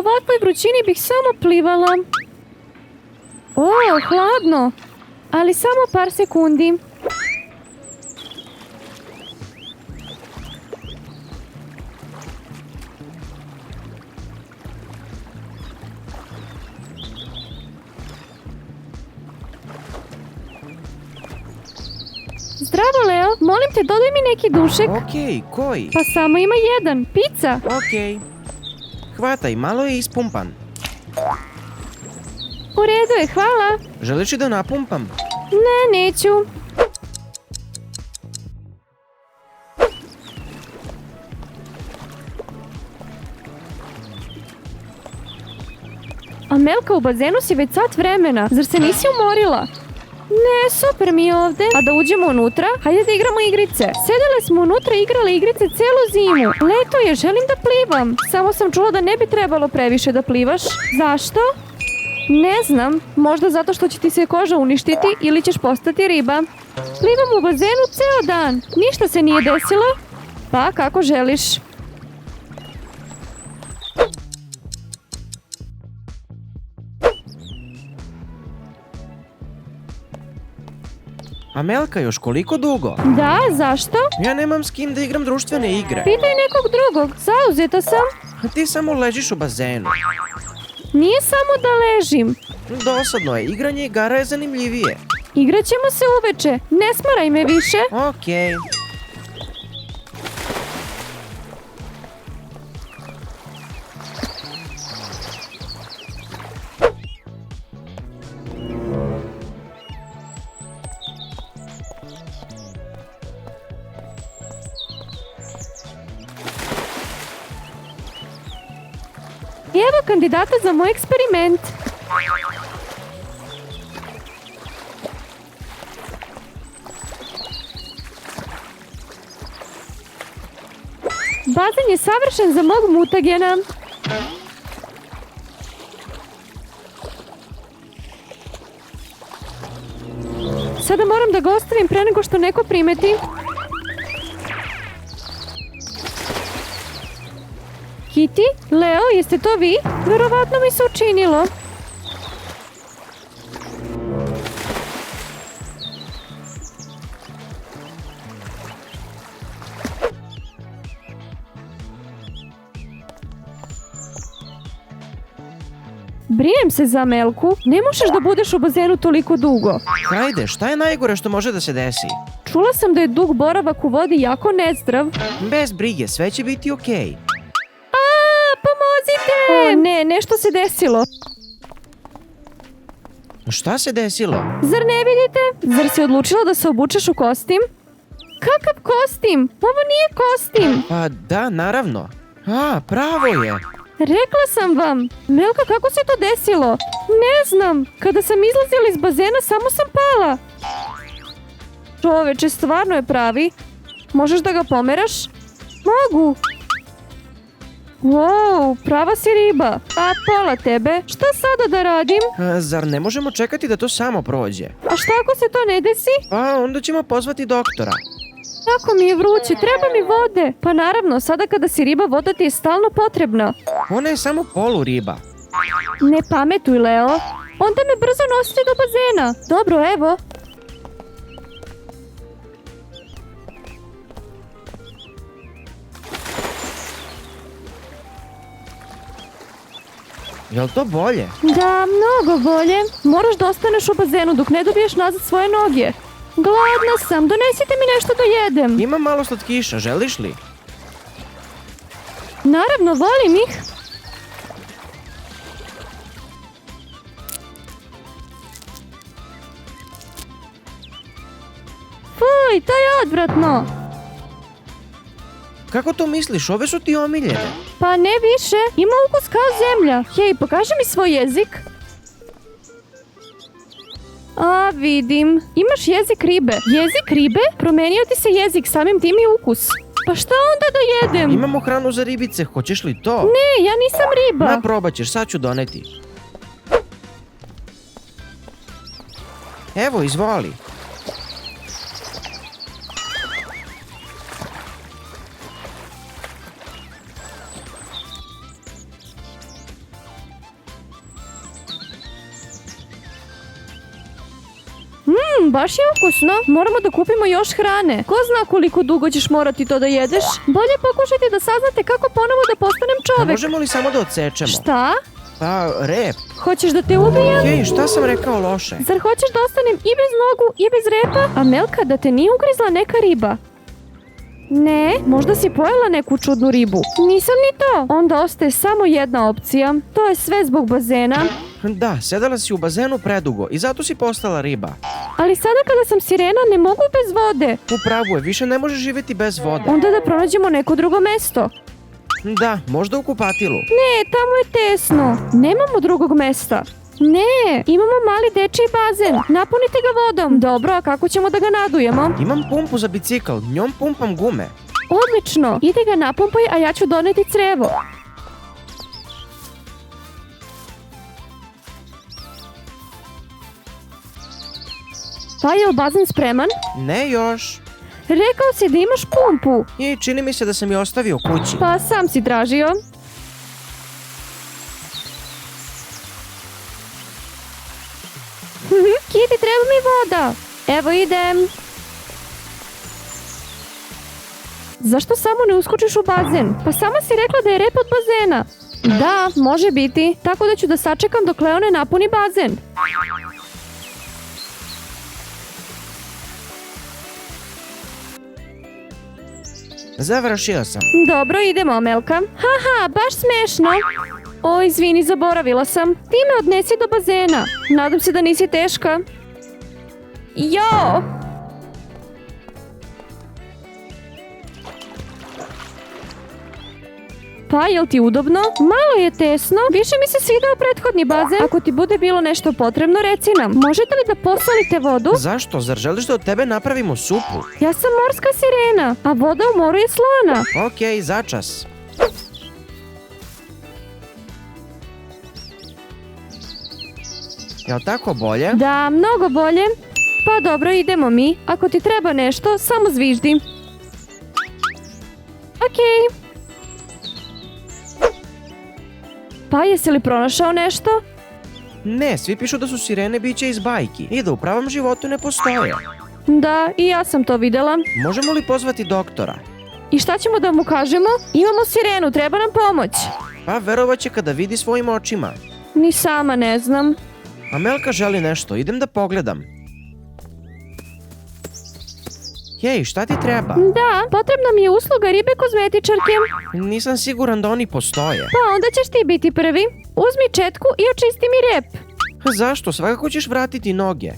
ovakvoj vrućini bih samo plivala. O, hladno. Ali samo par sekundi. Zdravo, Leo. Molim te, dodaj mi neki dušek. Okej, koji? Pa samo ima jedan. Pizza. Okej. Hvataj, malo je ispumpan. U redu je, hvala. Želiš li da napumpam? Ne, neću. Amelka, u bazenu si već sat vremena. Zar se nisi umorila? Ne, super mi je ovde. A da uđemo unutra? Hajde da igramo igrice. Sedele smo unutra i igrale igrice celu zimu. Leto je, želim da plivam. Samo sam čula da ne bi trebalo previše da plivaš. Zašto? Ne znam. Možda zato što će ti se koža uništiti ili ćeš postati riba. Plivam u bazenu ceo dan. Ništa se nije desilo. Pa, kako želiš. Amelka, još koliko dugo? Da, zašto? Ja nemam s kim da igram društvene igre. Pitaj nekog drugog. Zauzeta sam. Ti samo ležiš u bazenu. Nije samo da ležim. Dosadno je, igranje igara je zanimljivije. Igraćemo se uveče. Ne smaraj me više. Okej. Evo kandidata za moj eksperiment. Bazen je savršen za mog mutagena. Sada moram da ga ostavim pre nego što neko primeti. Kitty? Leo, jeste to vi? Verovatno mi se učinilo. Brinem se za Amelku. Ne možeš da budeš u bazenu toliko dugo. Hajde, šta je najgore što može da se desi? Čula sam da je dug boravak u vodi jako nezdrav. Bez brige, sve će biti okej. Pomozite! O ne, nešto se desilo. Šta se desilo? Zar ne vidite? Zar si odlučila da se obučeš u kostim? Kakav kostim? Ovo nije kostim. Pa da, naravno. Pravo je. Rekla sam vam. Melka, kako se to desilo? Ne znam. Kada sam izlazila iz bazena, samo sam pala. Čoveče, stvarno je pravi. Možeš da ga pomeraš? Mogu. Wow, prava si riba. A pola tebe. Šta sada da radim? Zar ne možemo čekati da to samo prođe? A šta ako se to ne desi? Pa onda ćemo pozvati doktora. Tako mi je vruće, treba mi vode. Pa naravno, sada kada si riba, voda ti je stalno potrebna. Ona je samo polu riba. Ne pametuj, Leo. Onda me brzo nosite do bazena. Dobro, evo. Jel to bolje? Da, mnogo bolje. Moraš da ostaneš u bazenu dok ne dobiješ nazad svoje noge. Gladna sam, donesite mi nešto da jedem. Ima malo slatkiša, želiš li? Naravno, volim ih. Fuj, to je odvratno. Kako to misliš? Ove su ti omiljene. Pa ne više, ima ukus kao zemlja. Hej, pokaži mi svoj jezik. A, vidim. Imaš jezik ribe. Jezik ribe? Promenio ti se jezik, samim tim i ukus. Pa šta onda da jedem? Imamo hranu za ribice, hoćeš li to? Ne, ja nisam riba. Probat ćeš, sad ću doneti. Evo, izvoli. Baš je ukusno. Moramo da kupimo još hrane. Ko zna koliko dugo ćeš morati to da jedeš? Bolje pokušajte da saznate kako ponovo da postanem A čovek. možemo li samo da odsečemo? Šta? Pa, rep. Hoćeš da te ubijem? Jej, šta sam rekao loše? Zar hoćeš da ostanem i bez nogu i bez repa? Amelka, da te nije ugrizla neka riba? Ne, možda si pojela neku čudnu ribu. Nisam ni to. Onda ostaje samo jedna opcija. To je sve zbog bazena. Da, sedala si u bazenu predugo i zato si postala riba. Ali sada kada sam sirena ne mogu bez vode. U pravu je, više ne možeš živjeti bez vode. Onda da pronađemo neko drugo mesto. Da, možda u kupatilu. Ne, tamo je tesno. Nemamo drugog mesta. Ne, imamo mali dečiji bazen. Napunite ga vodom. Dobro, a kako ćemo da ga nadujemo? Imam pumpu za bicikl, njom pumpam gume. Odlično. Idi ga napumpaj, a ja ću doneti crevo. Pa je li bazen spreman? Ne još. Rekao si da imaš pumpu. I čini mi se da sam je ostavio kući. Pa sam si tražio. Kitty, treba mi voda. Evo idem. Zašto samo ne uskočiš u bazen? Pa sama si rekla da je rep od bazena. Da, može biti. Tako da ću da sačekam dok Leo ne napuni bazen. Završio sam. Dobro, idemo, Amelka. Haha, baš smešno. O, izvini, zaboravila sam. Ti me odnesi do bazena. Nadam se da nisi teška. Jo! Pa, jel ti udobno? Malo je tesno. Više mi se svidao prethodni bazen. Ako ti bude bilo nešto potrebno, reci nam. Možete li da posolite vodu? Zašto? Zar želiš da od tebe napravimo supu? Ja sam morska sirena, a voda u moru je slana. Okej, začas. Jel tako bolje? Da, mnogo bolje. Pa dobro, idemo mi. Ako ti treba nešto, samo zviždi. Okej. Pa jesi li pronašao nešto? Ne, svi pišu da su sirene biće iz bajki i da u pravom životu ne postoje. Da, i ja sam to videla. Možemo li pozvati doktora? I šta ćemo da mu kažemo? Imamo sirenu, treba nam pomoć. Pa verovaće kada vidi svojim očima. Ni sama ne znam. Amelka želi nešto, idem da pogledam. Jej, šta ti treba? Da, potrebna mi je usluga ribe kozmetičarke. Nisam siguran da oni postoje. Pa onda ćeš ti biti prvi. Uzmi četku i očisti mi rep. Zašto? Svakako ćeš vratiti noge.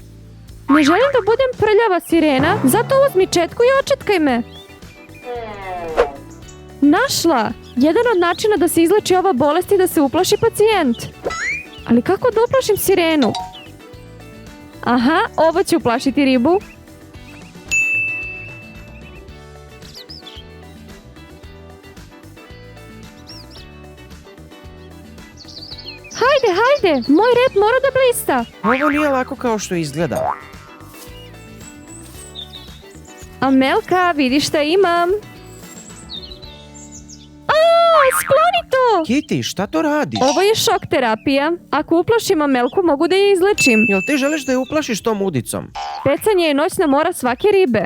Ne želim da budem prljava sirena, zato uzmi četku i očetkaj me. Našla! Jedan od načina da se izleči ova bolest je da se uplaši pacijent. Ali kako da uplašim sirenu? Aha, ovo će uplašiti ribu. Hajde, hajde! Moj rep mora da blista. Ovo nije lako kao što izgleda. Amelka, vidi šta imam. Skloni to! Kitty, šta to radiš? Ovo je šok terapija. Ako uplašim Amelku, mogu da je izlečim. Jel ti želiš da je uplašiš tom udicom? Pecanje je noćna mora svake ribe.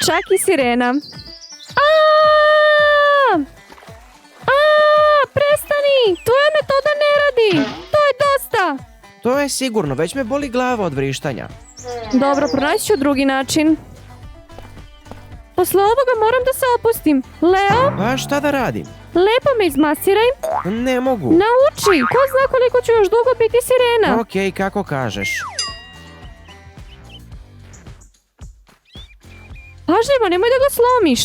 Čak i sirena. Prestani! Tvoja metoda ne radi! To je dosta! To je sigurno, već me boli glava od vrištanja. Dobro, pronaći ću drugi način. Posle ovoga moram da se opustim. Leo, Pa šta da radim? lepo me izmasiraj. Ne mogu. Nauči! Ko zna koliko ću još dugo biti sirena? Okej, kako kažeš. Pažljivo, nemoj da ga slomiš.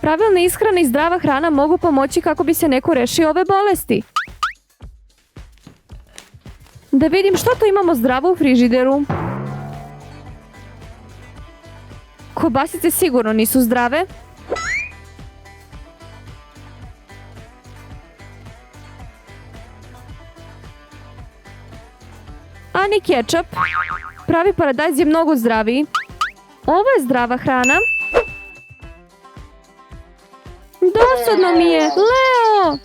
Pravilna ishrana i zdrava hrana mogu pomoći kako bi se neko rešio ove bolesti. Da vidim što to imamo zdravo u frižideru. Kobasice sigurno nisu zdrave. A ni kečap. Pravi paradajz je mnogo zdraviji. Ovo je zdrava hrana. Dosadno mi je. Leo!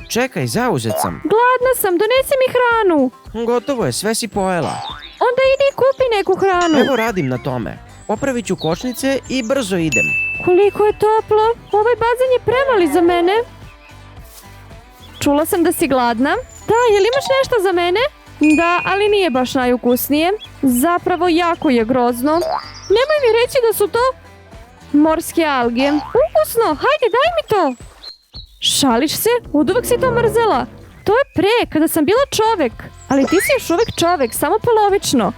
Čekaj, zauzet sam. Gladna sam, donesi mi hranu. Gotovo je, sve si pojela. Onda idi i kupi neku hranu. Evo radim na tome. Popravit ću kočnice i brzo idem. Koliko je toplo. Ovaj bazen je premali za mene. Čula sam da si gladna. Da, jel imaš nešto za mene? Da, ali nije baš najukusnije. Zapravo jako je grozno. Nemoj mi reći da su to morske alge. Ukusno, hajde daj mi to. Šališ se? Oduvek si to mrzela. To je pre, kada sam bila čovek. Ali ti si još uvek čovek, samo polovično.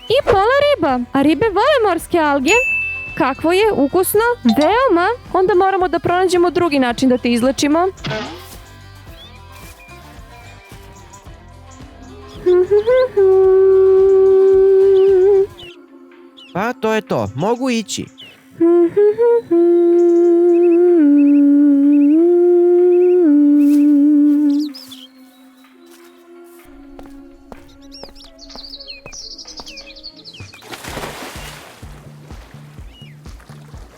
I pola riba. A ribe vole morske alge. Kakvo je? Ukusno? Veoma. Onda moramo da pronađemo drugi način da te izlečimo. Pa to je to, mogu ići.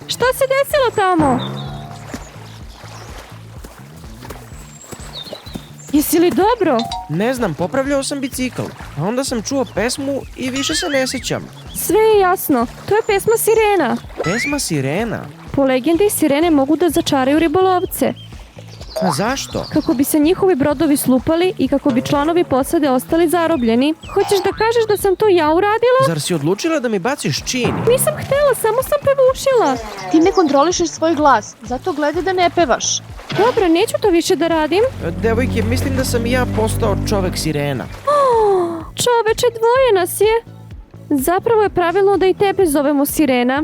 Šta se desilo tamo? Jesi li dobro? Ne znam, popravljao sam bicikl. A onda sam čuo pesmu i više se ne sjećam. Sve je jasno. To je pesma sirena. Pesma sirena? Po legendi sirene mogu da začaraju ribolovce. A zašto? Kako bi se njihovi brodovi slupali i kako bi članovi posade ostali zarobljeni. Hoćeš da kažeš da sam to ja uradila? Zar si odlučila da mi baciš čini? Nisam htela, samo sam pevušila. Ti ne kontrolišeš svoj glas, zato gledaj da ne pevaš. Dobro, neću to više da radim. Devojke, mislim da sam i ja postao čovek sirena. Čoveče, dvoje nas je. Zapravo je pravilno da i tebe zovemo sirena.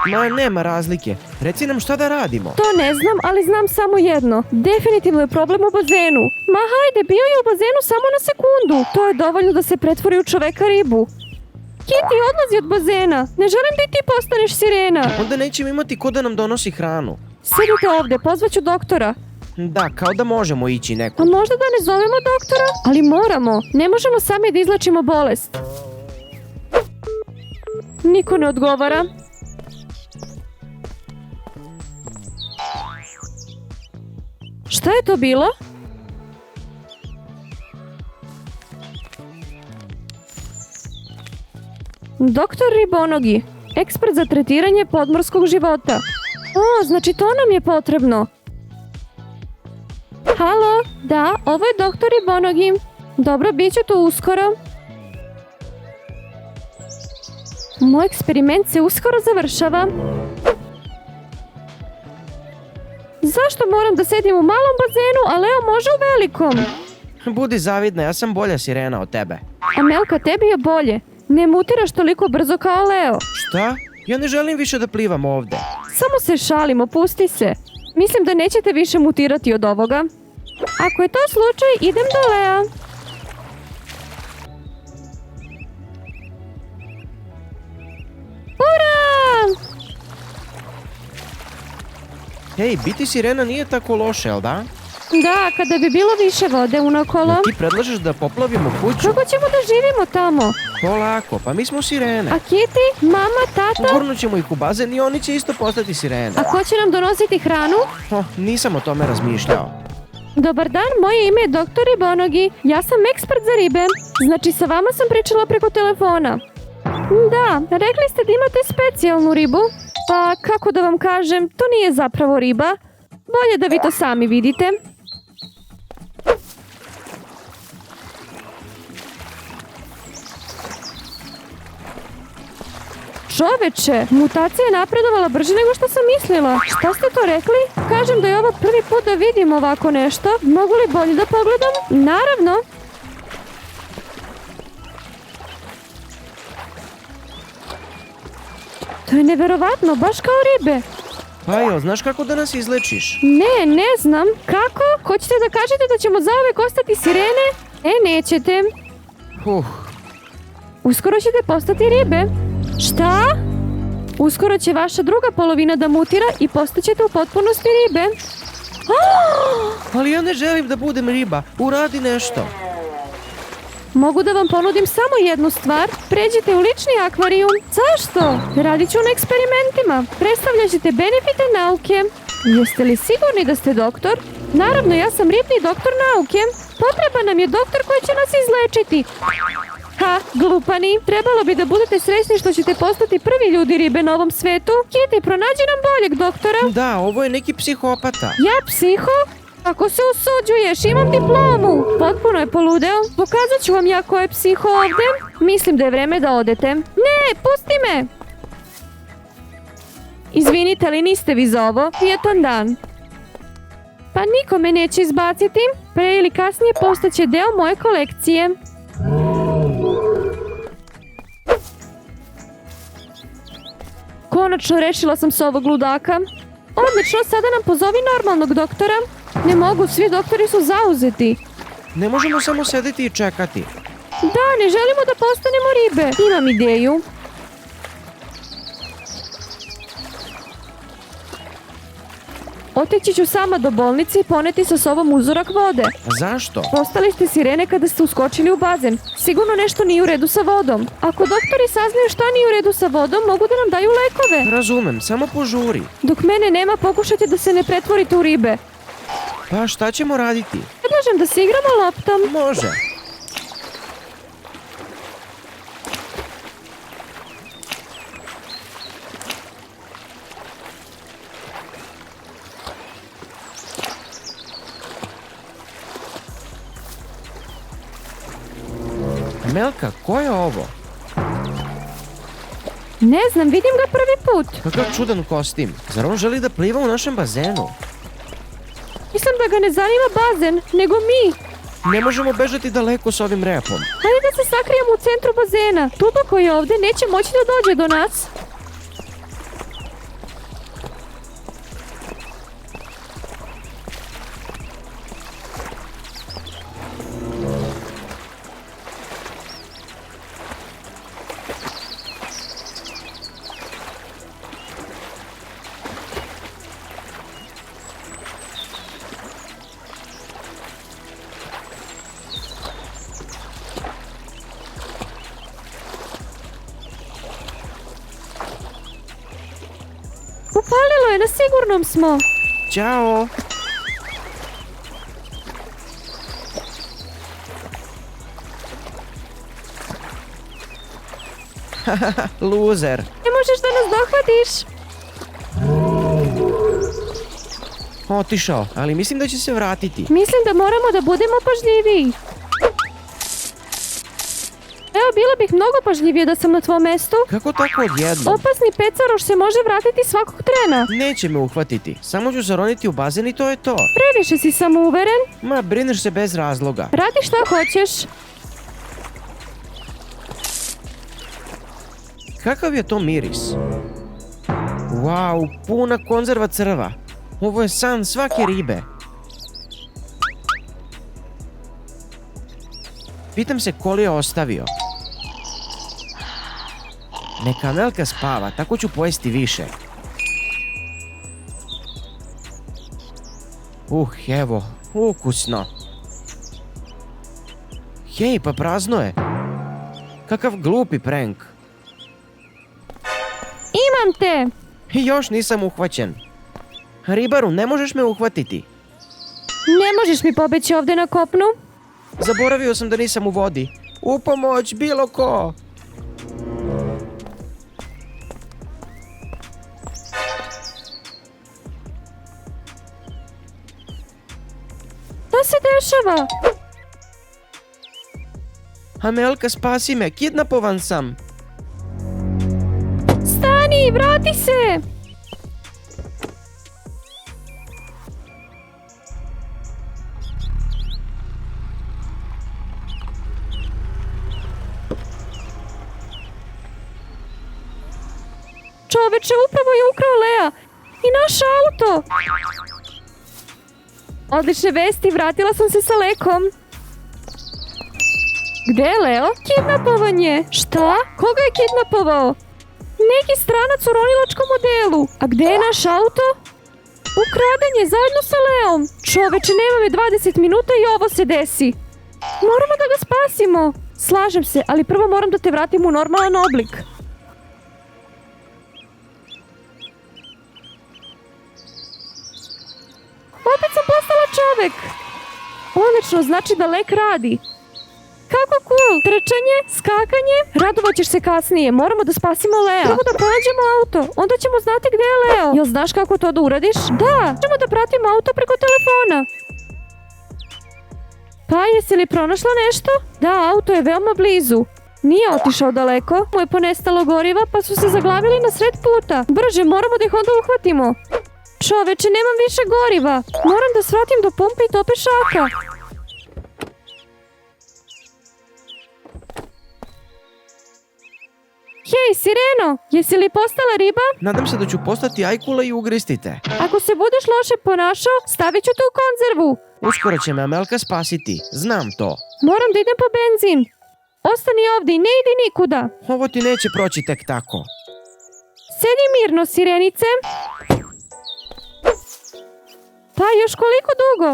Ma nema razlike. Reci nam šta da radimo. To ne znam, ali znam samo jedno. Definitivno je problem u bazenu. Ma hajde, bio je u bazenu samo na sekundu. To je dovoljno da se pretvori u čoveka ribu. Kitty, odlazi od bazena. Ne želim da i ti postaneš sirena. Onda nećemo imati ko da nam donosi hranu. Sedite ovde, pozvaću doktora. Da, kao da možemo ići A nekom. možda da ne zovemo doktora? Ali moramo. Ne možemo sami da izlečimo bolest. Niko ne odgovara. Šta je to bilo? Doktor Ribonogi, ekspert za tretiranje podmorskog života. O, znači to nam je potrebno. Halo, da, ovo je doktor Ribonogi. Dobro, bit ću tu uskoro. Moj eksperiment se uskoro završava. Zašto moram da sedim u malom bazenu, a Leo može u velikom? Budi zavidna, ja sam bolja sirena od tebe. Amelka, tebi je bolje. Ne mutiraš toliko brzo kao Leo. Šta? Ja ne želim više da plivam ovde. Samo se šalim, opusti se. Mislim da nećete više mutirati od ovoga. Ako je to slučaj, idem do Lea. Ura! Hej, biti sirena nije tako loše, jel da? Da, kada bi bilo više vode unokolo. Ti predlažeš da poplavimo kuću? Kako ćemo da živimo tamo? Polako, pa mi smo sirene. A Kitty, mama, tata? Gurnut ćemo ih u bazen i oni će isto postati sirene. A ko će nam donositi hranu? Nisam o tome razmišljao. Dobar dan, moje ime je doktor Ribonogi. Ja sam ekspert za ribe. Znači, sa vama sam pričala preko telefona. Da, rekli ste da imate specijalnu ribu. Pa, kako da vam kažem, to nije zapravo riba. Bolje da vi to sami vidite. Čoveče, mutacija je napredovala brže nego što sam mislila. Šta ste to rekli? Kažem da je ovo prvi put da vidim ovako nešto. Mogu li bolje da pogledam? Naravno. To je neverovatno, baš kao ribe. Pa jel, znaš kako da nas izlečiš? Ne znam. Kako? Hoćete da kažete da ćemo zauvek ostati sirene? Nećete. Uskoro ćete postati ribe. Šta? Uskoro će vaša druga polovina da mutira i postaćete u potpunosti ribe. Ali ja ne želim da budem riba. Uradi nešto. Mogu da vam ponudim samo jednu stvar. Pređite u lični akvarijum. Zašto? Radit ću na eksperimentima. Predstavljat ćete benefite nauke. Jeste li sigurni da ste doktor? Naravno, ja sam ribni doktor nauke. Potreban nam je doktor koji će nas izlečiti. Ha, glupani. Trebalo bi da budete srećni što ćete postati prvi ljudi ribe na ovom svetu. Kitty, pronađi nam boljeg doktora. Da, ovo je neki psihopata. Ja psiho? Ako se usuđuješ, imam diplomu. Potpuno je poludeo. Pokazat ću vam ja ko je psiho ovdje. Mislim da je vreme da odete. Ne, pusti me! Izvinite, ali niste vi za ovo. Prijetan dan. Pa niko me neće izbaciti. Pre ili kasnije postaće deo moje kolekcije. Konačno rešila sam s ovog ludaka. Odlično, sada nam pozovi normalnog doktora. Ne mogu, svi doktori su zauzeti. Ne možemo samo sedeti i čekati. Da, ne želimo da postanemo ribe. Imam ideju. Otići ću sama do bolnice i poneti sa sobom uzorak vode. Zašto? Postali ste sirene kada ste uskočili u bazen. Sigurno nešto nije u redu sa vodom. Ako doktori saznaju šta nije u redu sa vodom, mogu da nam daju lekove. Razumem, samo požuri. Dok mene nema, pokušajte da se ne pretvorite u ribe. Pa šta ćemo raditi? Predlažem da se igramo loptom. Može. Melka, ko je ovo? Ne znam, vidim ga prvi put. Kakav čudan kostim. Zar on želi da pliva u našem bazenu? Mislim da ga ne zanima bazen, nego mi. Ne možemo bežati daleko s ovim repom. Hajde da se sakrijemo u centru bazena. Tuba koji je ovdje neće moći da dođe do nas. Upalilo je, na sigurnom smo. Ćao! Luzer! Ne možeš da nas dohvatiš. Otišao, ali mislim da će se vratiti. Mislim da moramo da budemo pažljiviji. Evo, bila bih mnogo pažljivije da sam na tvom mestu. Kako tako odjednom? Opasni pecaroš se može vratiti svakog trena. Neće me uhvatiti. Samo ću zaroniti u bazen i to je to. Previše si samouveren. Ma, brineš se bez razloga. Radi šta hoćeš. Kakav je to miris? Wow, puna konzerva crva. Ovo je san svake ribe. Pitam se ko li je ostavio. Neka Melka spava, tako ću pojesti više. Evo, ukusno. Hej, pa prazno je. Kakav glupi prank. Imam te. Još nisam uhvaćen. Ribaru, ne možeš me uhvatiti. Ne možeš mi pobeći ovdje na kopnu. Zaboravio sam da nisam u vodi. U pomoć, bilo ko! Šta se dešava? Amelka, spasi me, kidnapovan sam. Stani, vrati se! Čoveče, upravo je ukrao Lea i naš auto. Odlične vesti, vratila sam se sa Lekom. Gde je Leo? Kidnapovan je. Šta? Koga je kidnapovao? Neki stranac u ronilačkom modelu. A gde je naš auto? Ukraden je zajedno sa Leom. Čoveče, nema me 20 minuta i ovo se desi. Moramo da ga spasimo. Slažem se, ali prvo moram da te vratim u normalan oblik. Opet sam postala čovek. Odlično, znači da lek radi. Kako cool, trčanje, skakanje, radovat ćeš se kasnije, moramo da spasimo Lea. Prvo da pronađemo auto, onda ćemo znati gdje je Leo. Jel znaš kako to da uradiš? Da, ćemo da pratimo auto preko telefona. Pa, jesi li pronašla nešto? Da, auto je veoma blizu. Nije otišao daleko, mu je ponestalo goriva pa su se zaglavili na sred puta. Brže, moramo da ih onda uhvatimo. Čoveče, nemam više goriva. Moram da svratim do pumpe i to pešaka. Hej, Sireno, jesi li postala riba? Nadam se da ću postati ajkula i ugristite. Ako se budeš loše ponašao, stavit ću te u konzervu. Uskoro će me Amelka spasiti, znam to. Moram da idem po benzin. Ostani ovdje i ne idi nikuda. Ovo ti neće proći tek tako. Sedi mirno, Sirenice. Pa, još koliko dugo?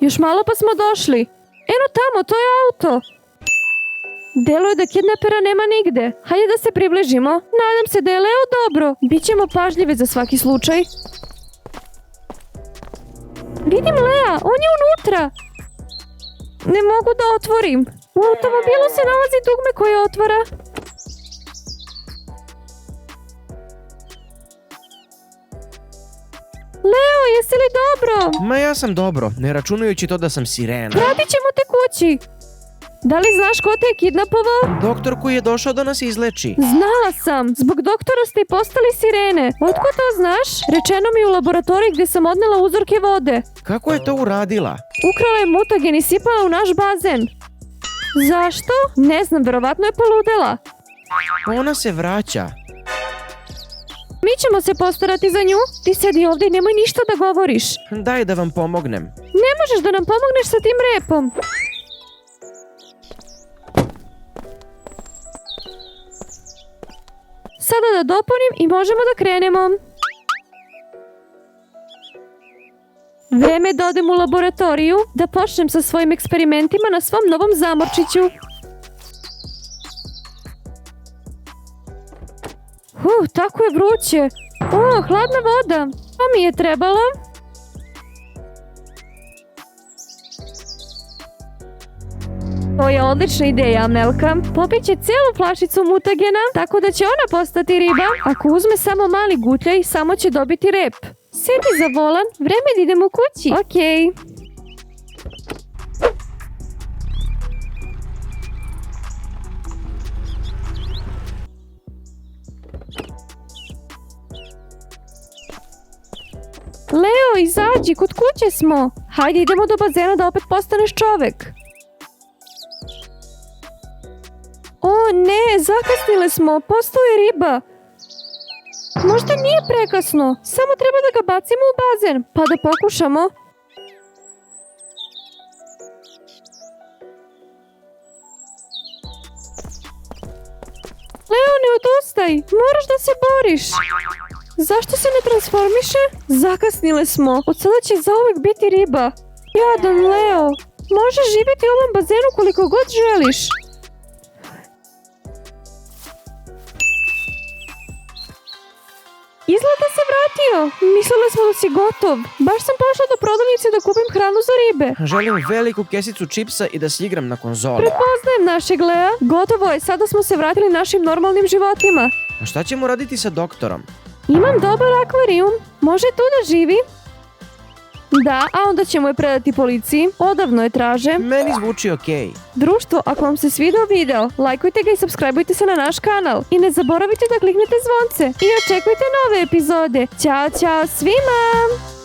Još malo pa smo došli. Eno tamo, to je auto. Deluje da kidnapera nema nigde. Hajde da se približimo. Nadam se da je Leo dobro. Bićemo pažljivi za svaki slučaj. Vidim Lea, on je unutra. Ne mogu da otvorim. U automobilu se nalazi dugme koje otvara. Leo, jesi li dobro? Ma ja sam dobro, ne računajući to da sam sirena. Vratit ćemo te kući. Da li znaš ko te je kidnapovao? Doktor koji je došao da nas izleči. Znala sam. Zbog doktora ste i postali sirene. Otko to znaš? Rečeno mi u laboratoriji gdje sam odnela uzorke vode. Kako je to uradila? Ukrala je mutagen i sipala u naš bazen. Zašto? Ne znam, verovatno je poludela. Ona se vraća. Mi ćemo se postarati za nju. Ti sedi ovdje i nemoj ništa da govoriš. Daj da vam pomognem. Ne možeš da nam pomogneš sa tim repom. Sada da dopunim i možemo da krenemo. Vreme je da odem u laboratoriju, da počnem sa svojim eksperimentima na svom novom zamorčiću. Tako je vruće. Hladna voda. To mi je trebalo. To je odlična ideja, Amelka. Popit će cijelu flašicu mutagena, tako da će ona postati riba. Ako uzme samo mali gutljaj, samo će dobiti rep. Sjedi za volan, vreme da idemo kući. Okej. Leo, izađi, kod kuće smo. Hajde, idemo do bazena da opet postaneš čovek. O ne, zakasnile smo, postao je riba. Možda nije prekasno, samo treba da ga bacimo u bazen, pa da pokušamo. Leo, ne odustaj, moraš da se boriš. Zašto se ne transformiše? Zakasnile smo, od sada će zauvek biti riba. Jadan Leo, možeš živjeti u ovom bazenu koliko god želiš. Izgleda se vratio. Mislili smo da si gotov. Baš sam pošla do prodavnice da kupim hranu za ribe. Želim veliku kesicu čipsa i da se igram na konzoli. Prepoznajem našeg Lea. Gotovo je, sada smo se vratili našim normalnim životima. A šta ćemo raditi sa doktorom? Imam dobar akvarijum. Može tu da živi? Da, a onda ćemo je predati policiji. Odavno je traže. Meni zvuči okej. Društvo, ako vam se svidao video, lajkujte ga i subscribeujte se na naš kanal. I ne zaboravite da kliknete zvonce. I očekujte nove epizode. Ćao, ćao svima!